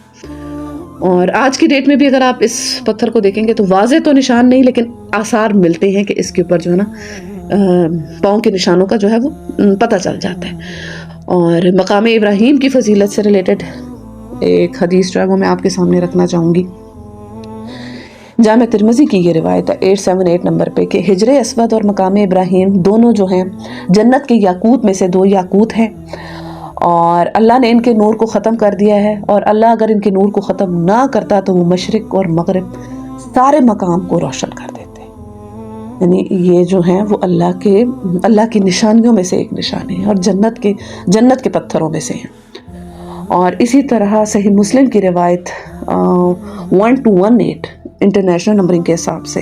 اور آج کی ڈیٹ میں بھی اگر آپ اس پتھر کو دیکھیں گے تو واضح تو نشان نہیں، لیکن آثار ملتے ہیں کہ اس کے اوپر جو ہے نا پاؤں کے نشانوں کا جو ہے وہ پتہ چل جاتا ہے. اور مقام ابراہیم کی فضیلت سے ریلیٹڈ ایک حدیث جو ہے وہ میں آپ کے سامنے رکھنا چاہوں گی. جامع ترمذی کی یہ روایت ہے 878 نمبر پہ کہ حجر اسود اور مقام ابراہیم دونوں جو ہیں جنت کے یاقوت میں سے 2 یاقوت ہیں، اور اللہ نے ان کے نور کو ختم کر دیا ہے. اور اللہ اگر ان کے نور کو ختم نہ کرتا تو وہ مشرق اور مغرب سارے مقام کو روشن کر دیتے. یعنی یہ جو ہیں وہ اللہ کی نشانیوں میں سے ایک نشانی ہے، اور جنت کے پتھروں میں سے ہیں. اور اسی طرح صحیح مسلم کی روایت 1218 انٹرنیشنل نمبرنگ کے حساب سے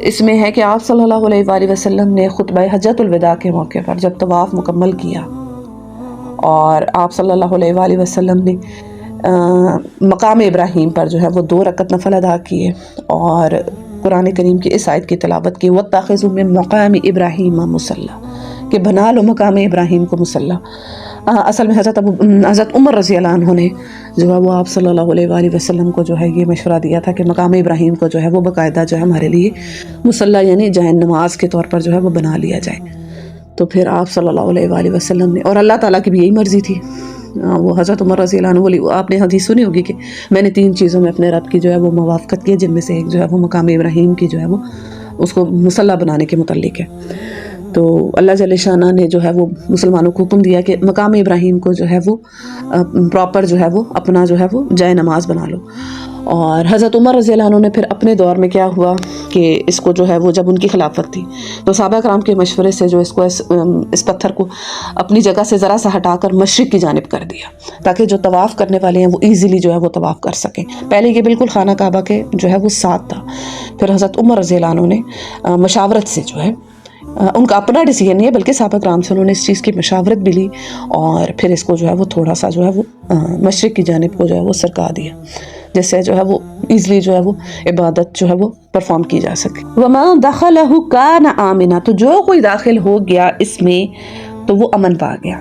اس میں ہے کہ آپ صلی اللہ علیہ وآلہ وسلم نے خطبہ حجۃ الوداع کے موقع پر جب طواف مکمل کیا اور آپ صلی اللہ علیہ وآلہ وسلم نے مقام ابراہیم پر جو ہے وہ 2 رکعت نفل ادا کیے اور قرآن کریم کی اس آیت کی تلاوت کی، وَاتَّخِذُوا مِن مَقَامِ إِبْرَاهِيمَ مُصَلًّى، کہ بنا لو مقام ابراہیم کو مصلی. اصل میں حضرت عمر رضی اللہ عنہ نے جو ہے وہ آپ صلی اللہ علیہ وآلہ وسلم کو جو ہے یہ مشورہ دیا تھا کہ مقام ابراہیم کو جو ہے وہ باقاعدہ جو ہے ہمارے لیے مصلی یعنی جائے نماز کے طور پر جو ہے وہ بنا لیا جائے. تو پھر آپ صلی اللہ علیہ وآلہ وسلم نے، اور اللہ تعالیٰ کی بھی یہی مرضی تھی، وہ حضرت عمر رضی اللہ عنہ، آپ نے حدیث سنی ہوگی کہ میں نے 3 چیزوں میں اپنے رب کی جو ہے وہ موافقت کی، جن میں سے ایک جو ہے وہ مقام ابراہیم کی جو ہے وہ اس کو مصلی بنانے کے متعلق ہے. تو اللہ جل شانہ نے جو ہے وہ مسلمانوں کو حکم دیا کہ مقام ابراہیم کو جو ہے وہ پراپر جو ہے وہ اپنا جو ہے وہ جائے نماز بنا لو. اور حضرت عمر رضی اللہ عنہ نے پھر اپنے دور میں کیا ہوا کہ اس کو جو ہے وہ جب ان کی خلافت تھی تو صحابہ کرام کے مشورے سے جو اس پتھر کو اپنی جگہ سے ذرا سا ہٹا کر مشرق کی جانب کر دیا تاکہ جو طواف کرنے والے ہیں وہ ایزیلی جو ہے وہ طواف کر سکیں. پہلے یہ بالکل خانہ کعبہ کے جو ہے وہ ساتھ تھا. پھر حضرت عمر رضی اللہ عنہ نے مشاورت سے جو ہے، ان کا اپنا ڈیسیجن نہیں ہے بلکہ صحابہ کرام سے انہوں نے اس چیز کی مشاورت بھی لی اور پھر اس کو جو ہے وہ تھوڑا سا جو ہے وہ مشرق کی جانب کو جو ہے وہ سرکا دیا، جس سے جو ہے وہ ایزلی جو ہے وہ عبادت جو ہے وہ پرفارم کی جا سکے. وَمَن دَخَلَهُ كَانَ آمِنًا، تو جو کوئی داخل ہو گیا اس میں تو وہ امن پا گیا.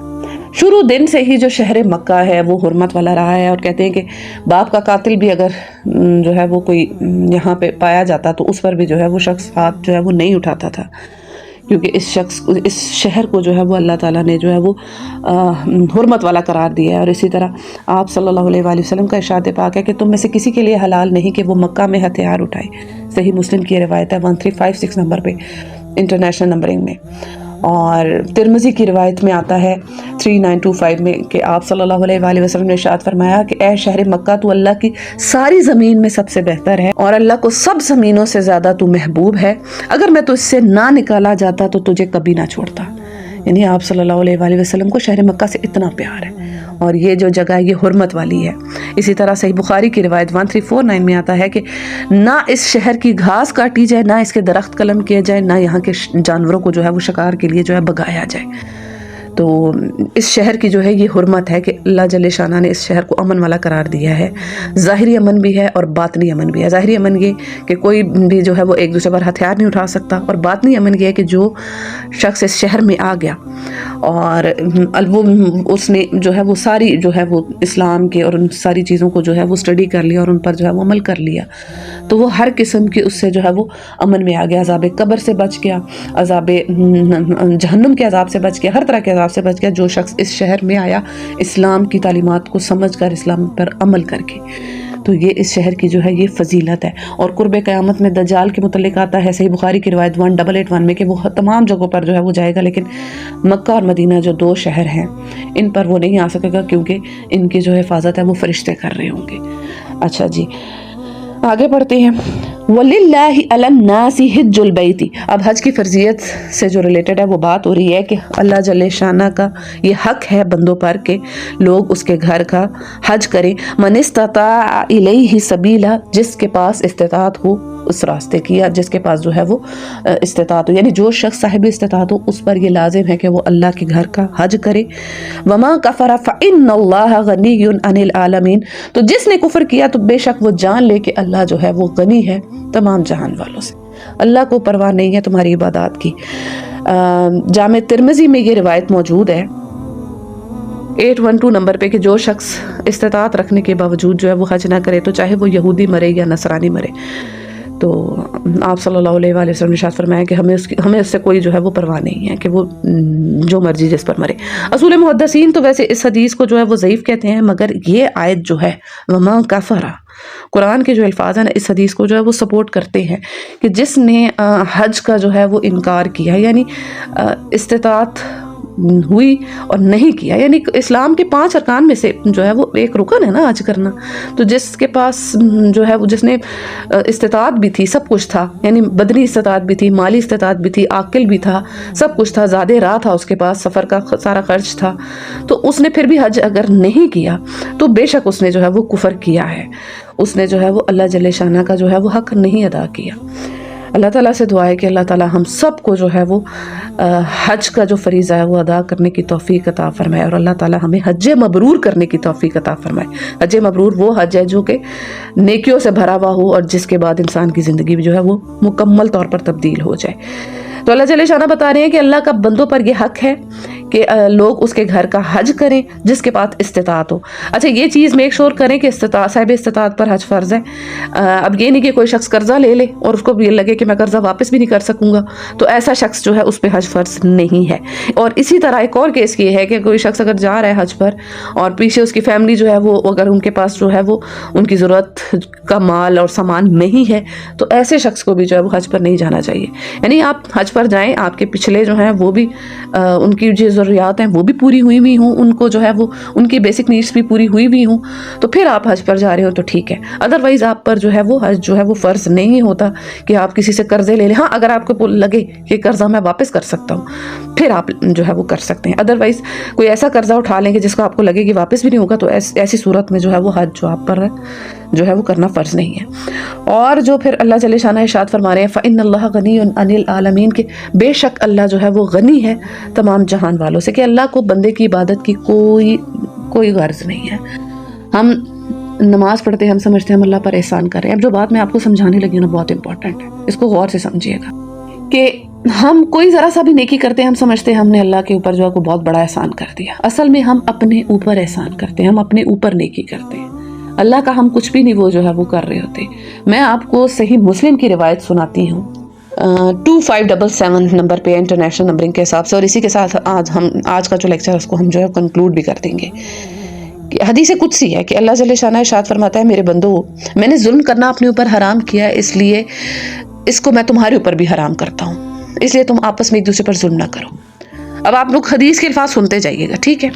شروع دن سے ہی جو شہر مکہ ہے وہ حرمت والا رہا ہے، اور کہتے ہیں کہ باپ کا قاتل بھی اگر جو ہے وہ کوئی یہاں پہ پایا جاتا تو اس پر بھی جو ہے وہ شخص ہاتھ جو ہے وہ نہیں اٹھاتا تھا، کیونکہ اس شہر کو جو ہے وہ اللہ تعالیٰ نے جو ہے وہ حرمت والا قرار دیا ہے. اور اسی طرح آپ صلی اللہ علیہ وآلہ وسلم کا ارشاد پاک ہے کہ تم میں سے کسی کے لیے حلال نہیں کہ وہ مکہ میں ہتھیار اٹھائے. صحیح مسلم کی روایت ہے 1356 نمبر پہ انٹرنیشنل نمبرنگ میں. اور ترمذی کی روایت میں آتا ہے 3925 میں کہ آپ صلی اللہ علیہ وآلہ وسلم نے ارشاد فرمایا کہ اے شہر مکہ، تو اللہ کی ساری زمین میں سب سے بہتر ہے اور اللہ کو سب زمینوں سے زیادہ تو محبوب ہے. اگر میں تو اس سے نہ نکالا جاتا تو تجھے کبھی نہ چھوڑتا. یعنی آپ صلی اللہ علیہ وآلہ وسلم کو شہر مکہ سے اتنا پیار ہے، اور یہ جو جگہ یہ حرمت والی ہے۔ اسی طرح صحیح بخاری کی روایت 1349 میں آتا ہے کہ نہ اس شہر کی گھاس کاٹی جائے، نہ اس کے درخت قلم کیے جائے، نہ یہاں کے جانوروں کو جو ہے وہ شکار کے لیے جو ہے بگایا جائے۔ تو اس شہر کی جو ہے یہ حرمت ہے کہ اللہ جل شانہ نے اس شہر کو امن والا قرار دیا ہے۔ ظاہری امن بھی ہے اور باطنی امن بھی ہے۔ ظاہری امن یہ کہ کوئی بھی جو ہے وہ ایک دوسرے پر ہتھیار نہیں اٹھا سکتا، اور باطنی امن یہ ہے کہ جو شخص اس شہر میں آ گیا اور وہ اس نے جو ہے وہ ساری جو ہے وہ اسلام کے اور ان ساری چیزوں کو جو ہے وہ اسٹڈی کر لیا اور ان پر جو ہے وہ عمل کر لیا، تو وہ ہر قسم کی اس سے جو ہے وہ امن میں آ گیا، عذاب قبر سے بچ گیا، عذاب جہنم کے عذاب سے بچ گیا، ہر طرح کے عذاب سے بچ گیا جو شخص اس شہر میں آیا اسلام کی تعلیمات کو سمجھ کر، اسلام پر عمل کر کے۔ تو یہ اس شہر کی جو ہے یہ فضیلت ہے۔ اور قرب قیامت میں دجال کے متعلق آتا ہے صحیح بخاری کی روایت 1881 میں کہ وہ تمام جگہوں پر جو ہے وہ جائے گا، لیکن مکہ اور مدینہ جو 2 شہر ہیں ان پر وہ نہیں آ سکے گا، کیونکہ ان کی جو حفاظت ہے وہ فرشتے کر رہے ہوں گے۔ اچھا جی، آگے پڑھتے ہیں۔ وَلِلَّهِ عَلَى النَّاسِ حِجُّ الْبَيْتِ۔ اب حج کی فرضیت سے جو ریلیٹڈ ہے وہ بات ہو رہی ہے کہ اللہ جل شانہ کا یہ حق ہے بندوں پر کہ لوگ اس کے گھر کا حج کریں۔ مَنِ اسْتَطَاعَ إِلَيْهِ سَبِيلًا، جس کے پاس استطاعت ہو اس راستے کی، یا جس کے پاس جو ہے وہ استطاعت ہو، یعنی جو شخص صاحب استطاعت ہو اس پر یہ لازم ہے کہ وہ اللہ کے گھر کا حج کرے۔ وَمَا كَفَرَ فَإِنَّ اللَّهَ غَنِيٌّ عَنِ الْعَالَمِينَ، تو جس نے کفر کیا تو بے شک وہ جان لے کہ اللہ جو ہے وہ غنی ہے تمام جہان والوں سے، اللہ کو پرواہ نہیں ہے تمہاری عبادات کی۔ جامع ترمذی میں یہ روایت موجود ہے 812 نمبر پہ کہ جو شخص استطاعت رکھنے کے باوجود جو ہے وہ حج نہ کرے تو چاہے وہ یہودی مرے یا نصرانی مرے، تو آپ صلی اللہ علیہ وآلہ وسلم نے ارشاد فرمایا کہ ہمیں اس سے کوئی جو ہے وہ پرواہ نہیں ہے کہ وہ جو مرضی جس پر مرے۔ اصول محدثین تو ویسے اس حدیث کو جو ہے وہ ضعیف کہتے ہیں، مگر یہ آیت جو ہے وما کفر، قرآن کے جو الفاظ ہیں اس حدیث کو جو ہے وہ سپورٹ کرتے ہیں کہ جس نے حج کا جو ہے وہ انکار کیا، یعنی استطاعت ہوئی اور نہیں کیا، یعنی اسلام کے 5 ارکان میں سے جو ہے وہ ایک رکن ہے نا حج کرنا، تو جس کے پاس جو ہے وہ جس نے استطاعت بھی تھی، سب کچھ تھا، یعنی بدنی استطاعت بھی تھی، مالی استطاعت بھی تھی، عاقل بھی تھا، سب کچھ تھا، زیادہ راہ تھا اس کے پاس، سفر کا سارا خرچ تھا، تو اس نے پھر بھی حج اگر نہیں کیا تو بے شک اس نے جو ہے وہ کفر کیا ہے، اس نے جو ہے وہ اللہ جل شانہ کا جو ہے وہ حق نہیں ادا کیا۔ اللہ تعالیٰ سے دعا ہے کہ اللہ تعالیٰ ہم سب کو جو ہے وہ حج کا جو فریضہ ہے وہ ادا کرنے کی توفیق عطا فرمائے، اور اللہ تعالیٰ ہمیں حج مبرور کرنے کی توفیق عطا فرمائے۔ حج مبرور وہ حج ہے جو کہ نیکیوں سے بھرا ہوا ہو اور جس کے بعد انسان کی زندگی جو ہے وہ مکمل طور پر تبدیل ہو جائے۔ تو اللہ جل شانہ بتا رہے ہیں کہ اللہ کا بندوں پر یہ حق ہے کہ لوگ اس کے گھر کا حج کریں جس کے پاس استطاعت ہو۔ اچھا، یہ چیز میک شور کریں کہ صاحب استطاعت پر حج فرض ہے۔ اب یہ نہیں کہ کوئی شخص قرضہ لے لے اور اس کو بھی لگے کہ میں قرضہ واپس بھی نہیں کر سکوں گا، تو ایسا شخص جو ہے اس پہ حج فرض نہیں ہے۔ اور اسی طرح ایک اور کیس یہ ہے کہ کوئی شخص اگر جا رہا ہے حج پر اور پیچھے اس کی فیملی جو ہے وہ اگر ان کے پاس جو ہے وہ ان کی ضرورت کا مال اور سامان نہیں ہے تو ایسے شخص کو بھی جو ہے وہ حج پر نہیں جانا چاہیے۔ یعنی آپ حج پر جائیں، آپ کے پچھلے جو ہیں وہ بھی ان کی جو ضروریات ہیں وہ بھی پوری ہوئی ہوئی ہوں، ان کو جو ہے وہ ان کی بیسک نیڈس بھی پوری ہوئی ہوئی ہوں، تو پھر آپ حج پر جا رہے ہو تو ٹھیک ہے۔ ادروائز آپ پر جو ہے وہ حج جو ہے وہ فرض نہیں ہوتا کہ آپ کسی سے قرضے لے لیں۔ ہاں، اگر آپ کو لگے کہ قرضہ میں واپس کر سکتا ہوں پھر آپ جو ہے وہ کر سکتے ہیں، ادروائز کوئی ایسا قرضہ اٹھا لیں کہ جس کو آپ کو لگے کہ واپس بھی نہیں ہوگا تو ایسی صورت میں جو ہے وہ حج جو آپ پر ہے جو ہے وہ کرنا فرض نہیں ہے۔ اور جو پھر اللہ جل شانہ ارشاد فرما رہے ہیں فَإِنَّ اللَّهَ غَنِيٌّ عَنِ الْعَالَمِينَ، کہ بے شک اللہ جو ہے وہ غنی ہے تمام جہان والوں سے، کہ اللہ کو بندے کی عبادت کی کوئی غرض نہیں ہے۔ ہم نماز پڑھتے ہیں، ہم سمجھتے ہیں ہم اللہ پر احسان کر رہے ہیں۔ اب جو بات میں آپ کو سمجھانے لگی ہوں نا بہت امپورٹنٹ ہے، اس کو غور سے سمجھیے گا کہ ہم کوئی ذرا سا بھی نیکی کرتے ہیں، ہم سمجھتے ہیں ہم نے اللہ کے اوپر جو ہے کوئی بہت بڑا احسان کر دیا۔ اصل میں ہم اپنے اوپر احسان کرتے ہیں، ہم اپنے اوپر نیکی کرتے ہیں، اللہ کا ہم کچھ بھی نہیں وہ جو ہے وہ کر رہے ہوتے۔ میں آپ کو صحیح مسلم کی روایت سناتی ہوں 2577 نمبر پہ انٹرنیشنل نمبرنگ کے حساب سے، اور اسی کے ساتھ آج کا جو لیکچر اس کو ہم جو ہے کنکلوڈ بھی کر دیں گے۔ حدیث قدسی ہے کہ اللہ جل شانہ ارشاد فرماتا ہے میرے بندو، میں نے ظلم کرنا اپنے اوپر حرام کیا ہے، اس لیے اس کو میں تمہارے اوپر بھی حرام کرتا ہوں، اس لیے تم آپس میں ایک دوسرے پر ظلم نہ کرو۔ اب آپ لوگ حدیث کے الفاظ سنتے جائیے گا، ٹھیک ہے؟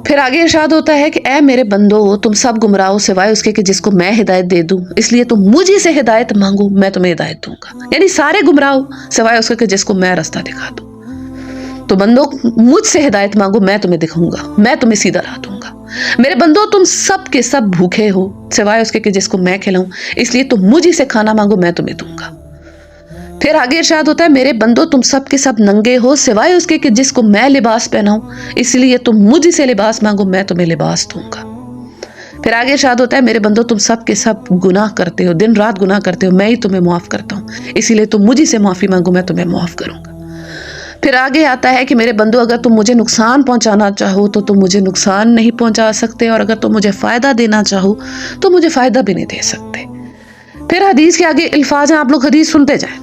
پھر آگے ارشاد ہوتا ہے کہ اے میرے بندو، تم سب گمراہ ہو سوائے اس کے کہ جس کو میں ہدایت دے دوں، اس لیے تم مجھے سے ہدایت مانگو، میں تمہیں ہدایت دوں گا۔ یعنی سارے گمراہ ہو سوائے اس کے کہ جس کو میں راستہ دکھا دوں۔ تو بندوں مجھ سے ہدایت مانگو، میں تمہیں دکھاؤں گا، میں تمہیں سیدھا راہ دوں گا۔ میرے بندوں تم سب کے سب بھوکے ہو سوائے اس کے کہ جس کو میں کھلاؤں، اس لیے تم مجھ ہی سے کھانا مانگو، میں تمہیں دوں گا۔ پھر آگے ارشاد ہوتا ہے میرے بندوں تم سب کے سب ننگے ہو سوائے اس کے کہ جس کو میں لباس پہناؤں، اس لیے تم مجھ ہی سے لباس مانگو، میں تمہیں لباس دوں گا۔ پھر آگے ارشاد ہوتا ہے میرے بندوں تم سب کے سب گناہ کرتے ہو، دن رات گناہ کرتے ہو، میں ہی تمہیں معاف کرتا ہوں، اسی لیے تم مجھ ہی سے معافی مانگو، میں تمہیں معاف کروں گا۔ پھر آگے آتا ہے کہ میرے بندو اگر تم مجھے نقصان پہنچانا چاہو تو تم مجھے نقصان نہیں پہنچا سکتے، اور اگر تم مجھے فائدہ دینا چاہو تو مجھے فائدہ بھی نہیں دے سکتے۔ پھر حدیث کے آگے الفاظ ہیں، آپ لوگ حدیث سنتے جائیں۔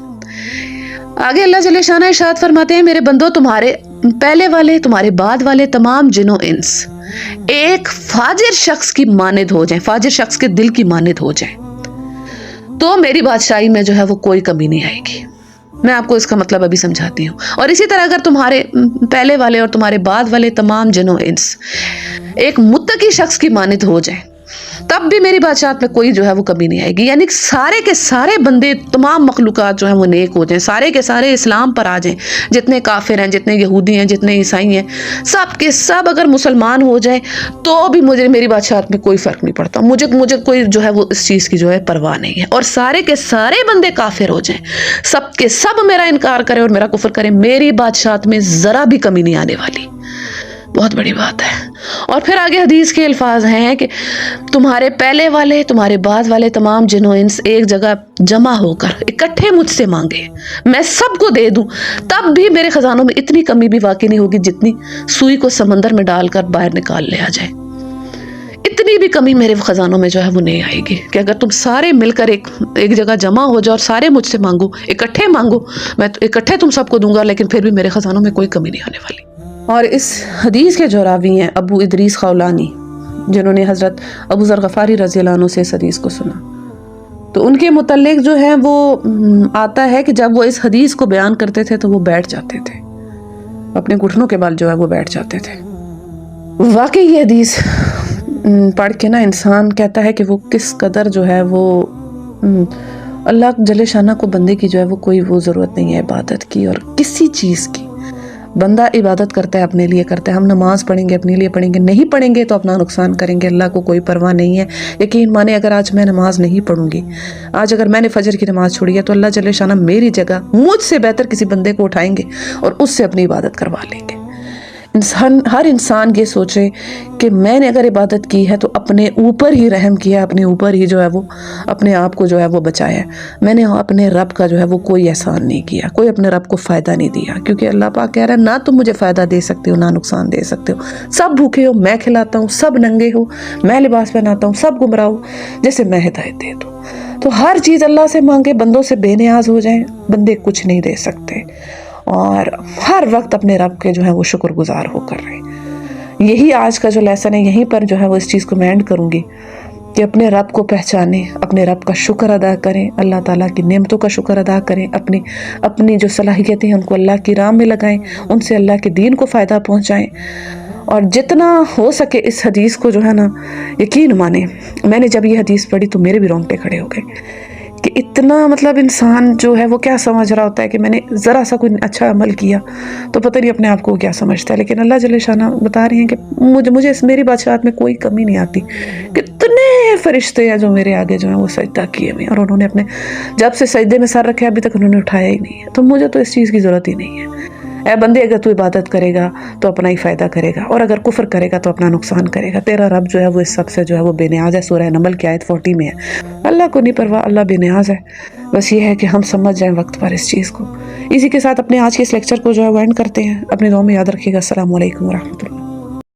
آگے اللہ جل شانہ ارشاد فرماتے ہیں میرے بندو تمہارے پہلے والے تمہارے بعد والے تمام جن و انس ایک فاجر شخص کی مانند ہو جائیں، فاجر شخص کے دل کی مانند ہو جائیں تو میری بادشاہی میں جو ہے وہ کوئی کمی نہیں آئے گی۔ میں آپ کو اس کا مطلب ابھی سمجھاتی ہوں۔ اور اسی طرح اگر تمہارے پہلے والے اور تمہارے بعد والے تمام جن و انس ایک متقی شخص کی مانند ہو جائیں تب بھی میری بادشاہت میں کوئی جو ہے وہ کمی نہیں آئے گی، یعنی سارے کے سارے بندے تمام مخلوقات جو ہیں وہ نیک ہو جائیں، سارے کے سارے اسلام پر آ جائیں، جتنے کافر ہیں، جتنے یہودی ہیں، جتنے عیسائی ہیں، سب کے سب اگر مسلمان ہو جائیں تو بھی مجھے میری بادشاہت میں کوئی فرق نہیں پڑتا، مجھے کوئی جو ہے وہ اس چیز کی جو ہے پرواہ نہیں ہے۔ اور سارے کے سارے بندے کافر ہو جائیں، سب کے سب میرا انکار کریں اور میرا کفر کریں، میری بادشاہت میں ذرا بھی کمی نہیں آنے والی۔ بہت بڑی بات ہے۔ اور پھر آگے حدیث کے الفاظ ہیں کہ تمہارے پہلے والے تمہارے بعد والے تمام جن و انس ایک جگہ جمع ہو کر اکٹھے مجھ سے مانگے میں سب کو دے دوں تب بھی میرے خزانوں میں اتنی کمی بھی واقع نہیں ہوگی جتنی سوئی کو سمندر میں ڈال کر باہر نکال لیا جائے، اتنی بھی کمی میرے خزانوں میں جو ہے وہ نہیں آئے گی کہ اگر تم سارے مل کر ایک جگہ جمع ہو جاؤ اور سارے مجھ سے مانگو، اکٹھے مانگو، میں اکٹھے تم سب کو دوں گا، لیکن پھر بھی میرے خزانوں میں کوئی کمی نہیں آنے والی۔ اور اس حدیث کے جو راوی ہیں ابو ادریس خولانی، جنہوں نے حضرت ابو ذر غفاری رضی اللہ عنہ سے اس حدیث کو سنا، تو ان کے متعلق جو ہے وہ آتا ہے کہ جب وہ اس حدیث کو بیان کرتے تھے تو وہ بیٹھ جاتے تھے، اپنے گھٹنوں کے بل جو ہے وہ بیٹھ جاتے تھے۔ واقعی یہ حدیث پڑھ کے نا انسان کہتا ہے کہ وہ کس قدر جو ہے وہ اللہ جل شانہ کو بندے کی جو ہے وہ کوئی وہ ضرورت نہیں ہے عبادت کی اور کسی چیز کی۔ بندہ عبادت کرتا ہے اپنے لیے کرتا ہے، ہم نماز پڑھیں گے اپنے لیے پڑھیں گے، نہیں پڑھیں گے تو اپنا نقصان کریں گے، اللہ کو کوئی پرواہ نہیں ہے۔ یقین مانے اگر آج میں نماز نہیں پڑھوں گی، آج اگر میں نے فجر کی نماز چھوڑی ہے تو اللہ جل شانہ میری جگہ مجھ سے بہتر کسی بندے کو اٹھائیں گے اور اس سے اپنی عبادت کروا لیں گے۔ ہر انسان یہ سوچے کہ میں نے اگر عبادت کی ہے تو اپنے اوپر ہی رحم کیا، اپنے اوپر ہی جو ہے وہ اپنے آپ کو جو ہے وہ بچایا، میں نے اپنے رب کا جو ہے وہ کوئی احسان نہیں کیا، کوئی اپنے رب کو فائدہ نہیں دیا، کیونکہ اللہ پاک کہہ رہا ہے نہ تم مجھے فائدہ دے سکتے ہو نہ نقصان دے سکتے ہو، سب بھوکے ہو میں کھلاتا ہوں، سب ننگے ہو میں لباس پہناتا ہوں، سب گمراہ ہو جیسے میں ہدایت دے دوں۔ تو ہر چیز اللہ سے مانگے، بندوں سے بے نیاز ہو جائیں، بندے کچھ نہیں دے سکتے، اور ہر وقت اپنے رب کے جو ہے وہ شکر گزار ہو کر رہے۔ یہی آج کا جو لیسن ہے، یہیں پر جو ہے وہ اس چیز کو میں اینڈ کروں گی کہ اپنے رب کو پہچانیں، اپنے رب کا شکر ادا کریں، اللہ تعالیٰ کی نعمتوں کا شکر ادا کریں، اپنی جو صلاحیتیں ہیں ان کو اللہ کی راہ میں لگائیں، ان سے اللہ کے دین کو فائدہ پہنچائیں، اور جتنا ہو سکے اس حدیث کو جو ہے نا یقین مانیں۔ میں نے جب یہ حدیث پڑھی تو میرے بھی رونگٹے کھڑے ہو گئے کہ اتنا مطلب انسان جو ہے وہ کیا سمجھ رہا ہوتا ہے کہ میں نے ذرا سا کوئی اچھا عمل کیا تو پتہ نہیں اپنے آپ کو کیا سمجھتا ہے، لیکن اللہ جل شانہ بتا رہے ہیں کہ مجھے میری بادشاہت میں کوئی کمی نہیں آتی۔ کتنے فرشتے ہیں جو میرے آگے جو ہیں وہ سجدہ کیے ہوئے، اور انہوں نے اپنے جب سے سجدے میں سر رکھے ابھی تک انہوں نے اٹھایا ہی نہیں ہے، تو مجھے تو اس چیز کی ضرورت ہی نہیں ہے۔ اے بندے اگر تو عبادت کرے گا تو اپنا ہی فائدہ کرے گا، اور اگر کفر کرے گا تو اپنا نقصان کرے گا۔ تیرا رب جو ہے وہ اس سب سے جو ہے وہ بے نیاز ہے، سورہ نمل کی آیت 40 میں ہے۔ اللہ کو نہیں پرواہ، اللہ بے نیاز ہے۔ بس یہ ہے کہ ہم سمجھ جائیں وقت پر اس چیز کو۔ اسی کے ساتھ اپنے آج کے اس لیکچر کو جو ہے وہ اینڈ کرتے ہیں۔ اپنے دعاؤں میں یاد رکھیے گا۔ السلام علیکم ورحمۃ اللہ۔